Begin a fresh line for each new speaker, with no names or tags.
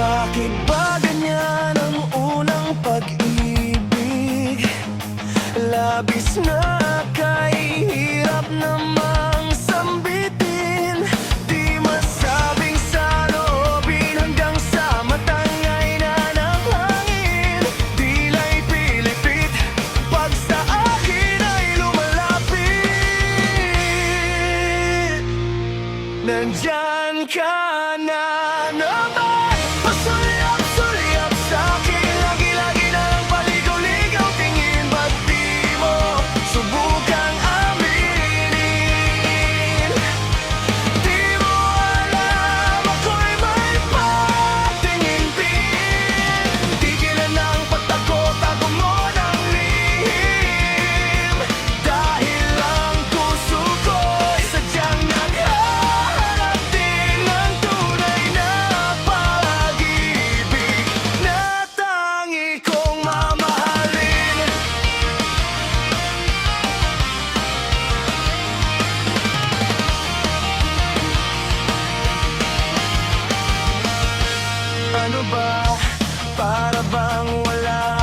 Bakit ba ganyan ang unang pag-ibig? Labis na kahihirap namang sambitin. Di masabing saloobin hanggang sa matangay na ng hangin. Dila'y pilipit pag sa akin ay lumalapit. Nandyan ka na naman, pasulyap-sulyap sa'kin. Lagi-lagi na lang paligaw-ligaw tingin. Ba't di mo subukang aminin? Di mo alam ako'y may patingin din. Tigilan ang pagtago-tago mo ng lihim. Dahil ang puso ko'y sadyang naghahanap din ng tunay na pag-ibig na tangi kong mamahalin. Ano ba? Para bang wala